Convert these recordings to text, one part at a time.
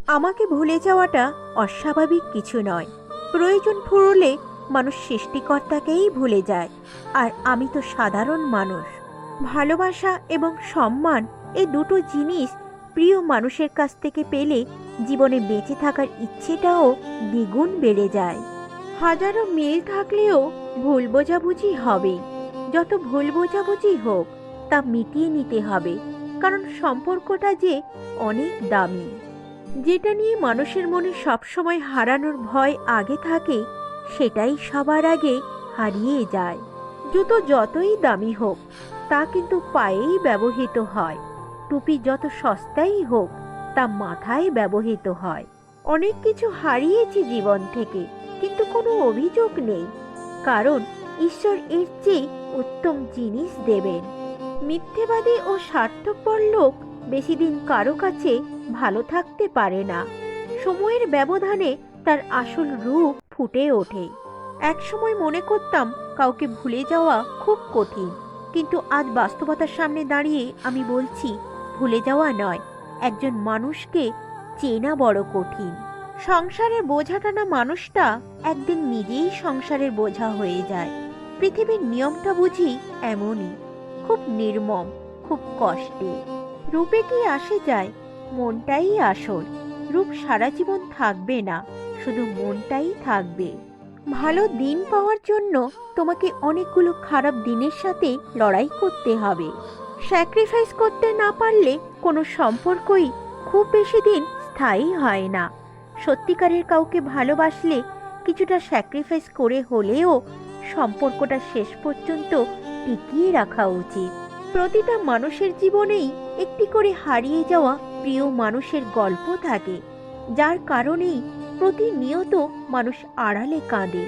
আমাকে ভুলে যাওয়াটা অস্বাভাবিক কিছু নয়। প্রয়োজন ফুরলে মানুষ সৃষ্টিকর্তাকেই ভুলে যায়, আর আমি তো সাধারণ মানুষ। ভালোবাসা এবং সম্মান, এই দুটো জিনিস প্রিয় মানুষের কাছ থেকে পেলে জীবনে বেঁচে থাকার ইচ্ছেটাও দ্বিগুণ বেড়ে যায়। হাজারো মিল থাকলেও ভুল বোঝাবুঝি হবেই। যত ভুল বোঝাবুঝি হোক, তা মিটিয়ে নিতে হবে, কারণ সম্পর্কটা যে অনেক দামি। যেটা নিয়ে মানুষের মনে সবসময় হারানোর ভয় আগে থাকে, সেটাই সবার আগে হারিয়ে যায়। জুতো যতই দামি হোক, তা কিন্তু পায়েই ব্যবহৃত হয়। টুপি যত সস্তাই হোক, তা মাথায় ব্যবহৃত হয়। অনেক কিছু হারিয়েছি জীবন থেকে, কিন্তু কোনো অভিযোগ নেই, কারণ ঈশ্বর এর চেয়ে উত্তম জিনিস দেবেন। মিথ্যেবাদী ও স্বার্থপর লোক বেশি দিন কারো কাছে ভালো থাকতে পারে না। সময়ের ব্যবধানে তার আসল রূপ ফুটে ওঠে। একসময় মনে করতাম কাউকে ভুলে যাওয়া খুব কঠিন, কিন্তু আজ বাস্তবতার সামনে দাঁড়িয়ে আমি বলছি, ভুলে যাওয়া নয়, একজন মানুষকে চেনা বড় কঠিন। সংসারের বোঝা টানা মানুষটা একদিন নিজেই সংসারের বোঝা হয়ে যায়। পৃথিবীর নিয়মটা বুঝি এমনই, খুব নির্মম, খুব কষ্টে। রূপে কি আসে যায়, মনটাই আসল। রূপ সারা জীবন থাকবে না, শুধু মনটাই থাকবে। ভালো দিন পাওয়ার জন্য তোমাকে অনেকগুলো খারাপ দিনের সাথে লড়াই করতে হবে। স্যাক্রিফাইস করতে না পারলে কোনো সম্পর্কই খুব বেশি দিন স্থায়ী হয় না। সত্যিকারের কাউকে ভালোবাসলে কিছুটা স্যাক্রিফাইস করে হলেও সম্পর্কটা শেষ পর্যন্ত টিকিয়ে রাখা উচিত। প্রতিটা মানুষের জীবনেই একটি করে হারিয়ে যাওয়া প্রিয় মানুষের গল্প থাকে, যার কারণেই প্রতিনিয়ত মানুষ আড়ালে কাঁদে।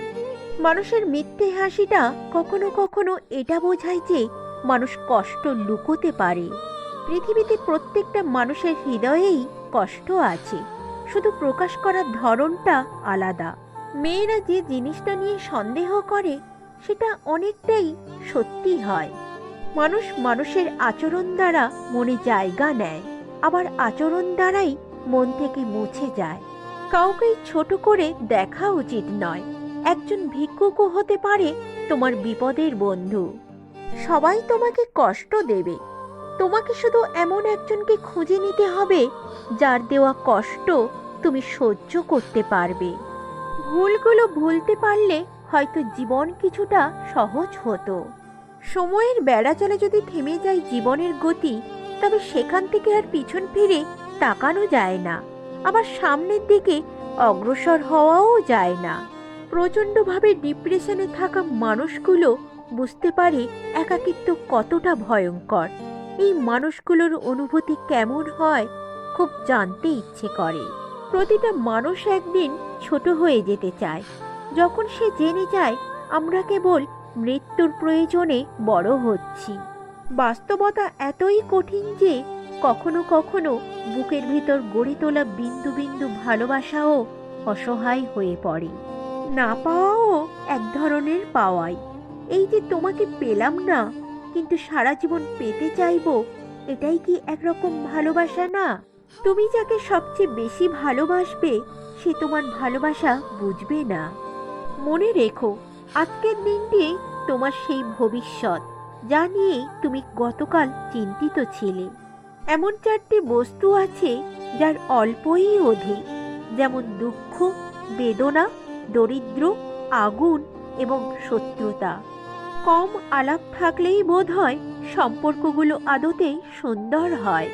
মানুষের মিথ্যে হাসিটা কখনো কখনো এটা বোঝায় যে মানুষ কষ্ট লুকোতে পারে। পৃথিবীতে প্রত্যেকটা মানুষের হৃদয়েই কষ্ট আছে, শুধু প্রকাশ করার ধরনটা আলাদা। মেয়েরা যে জিনিসটা নিয়ে সন্দেহ করে, সেটা অনেকটাই সত্যি হয়। মানুষ মানুষের আচরণ দ্বারা মনে জায়গা নেয়, আবার আচরণ দ্বারাই মন থেকে মুছে যায়। কাউকেই ছোট করে দেখা উচিত নয়। একজন ভিক্ষুকও হতে পারে তোমার বিপদের বন্ধু। সবাই তোমাকে কষ্ট দেবে, তোমাকে শুধু এমন একজনকে খুঁজে নিতে হবে যার দেওয়া কষ্ট তুমি সহ্য করতে পারবে। ভুলগুলো ভুলতে পারলে হয়তো জীবন কিছুটা সহজ হতো। সময়ের বেড়াচলে যদি থেমে যায় জীবনের গতি, তবে সেখান থেকে আর পিছন ফিরে তাকানো যায় না, আবার সামনের দিকে অগ্রসর হওয়াও যায় না। প্রচণ্ডভাবে ডিপ্রেশনে থাকা মানুষগুলো বুঝতে পারে একাকিত্ব কতটা ভয়ঙ্কর। এই মানুষগুলোর অনুভূতি কেমন হয় খুব জানতে ইচ্ছে করে। প্রতিটা মানুষ একদিন ছোট হয়ে যেতে চায়, যখন সে জেনে যায় আমরা কেবল মৃত্যুর প্রয়োজনে বড় হচ্ছি। বাস্তবতা এতই কঠিন যে কখনো কখনো বুকের ভিতর গড়ে তোলা বিন্দু বিন্দু ভালোবাসাও অসহায় হয়ে পড়ে। না পাওয়াও এক ধরনের পাওয়াই। এই যে তোমাকে পেলাম না, কিন্তু সারা জীবন পেতে চাইবো, এটাই কি একরকম ভালোবাসা না? তুমি যাকে সবচেয়ে বেশি ভালোবাসবে, সে তোমার ভালোবাসা বুঝবে না। মনে রেখো, আজকের দিনটি তোমার সেই ভবিষ্যৎ যা নিয়ে তুমি গতকাল চিন্তিত ছিলে। এমন চারটি বস্তু আছে যার অল্পই অধিক, যেমন দুঃখ, বেদনা, দরিদ্র, আগুন এবং শত্রুতা। কম আলাপ থাকলেই বোধ হয় সম্পর্কগুলো আদতে সুন্দর হয়।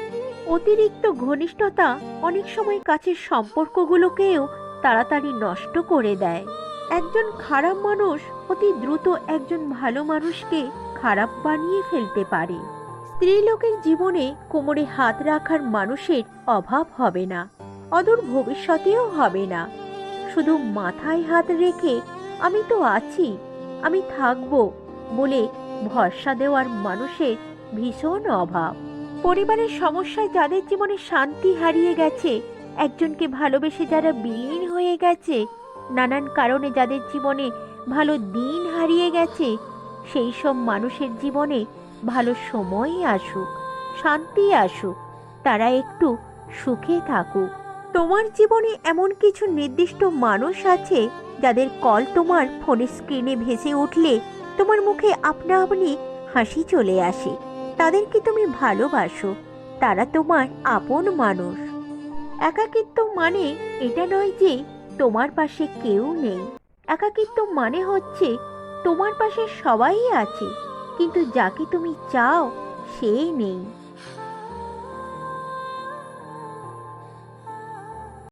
অতিরিক্ত ঘনিষ্ঠতা অনেক সময় কাছের সম্পর্কগুলোকেও তাড়াতাড়ি নষ্ট করে দেয়। একজন খারাপ মানুষ অতি দ্রুত একজন ভালো মানুষকে খারাপ বানিয়ে ফেলতে পারে। স্ত্রীলোকের জীবনে কোমরে হাত রাখার মানুষের অভাব হবে না, অদূর ভবিষ্যতেও হবে না। শুধু মাথায় হাত রেখে আমি তো আছি, আমি থাকবো বলে ভরসা দেওয়ার মানুষের ভীষণ অভাব। পরিবারের সমস্যায় যাদের জীবনে শান্তি হারিয়ে গেছে, একজনকে ভালোবেসে যারা বিলীন হয়ে গেছে, নানান কারণে যাদের জীবনে ভালো দিন হারিয়ে গেছে, সেই সব মানুষের জীবনে ভালো সময় আসুক, শান্তি আসুক, তারা একটু সুখে থাকুক। তোমার জীবনে এমন কিছু নির্দিষ্ট মানুষ আছে যাদের কল তোমার ফোনের স্ক্রিনে ভেসে উঠলে তোমার মুখে আপনা আপনি হাসি চলে আসে। তাদেরকে তুমি ভালোবাসো, তারা তোমার আপন মানুষ। একাকিত্ব মানে এটা নয় যে তোমার পাশে কেউ নেই। একাকিত্ব মানে হচ্ছে তোমার পাশে সবাই আছে, কিন্তু যাকে তুমি চাও সে নেই।